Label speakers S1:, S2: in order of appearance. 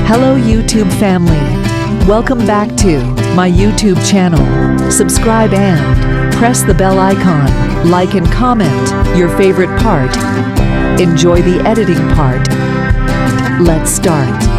S1: Hello YouTube family. Welcome back to my YouTube channel. Subscribe and press the bell icon. Like and comment your favorite part. Enjoy the editing part. Let's start.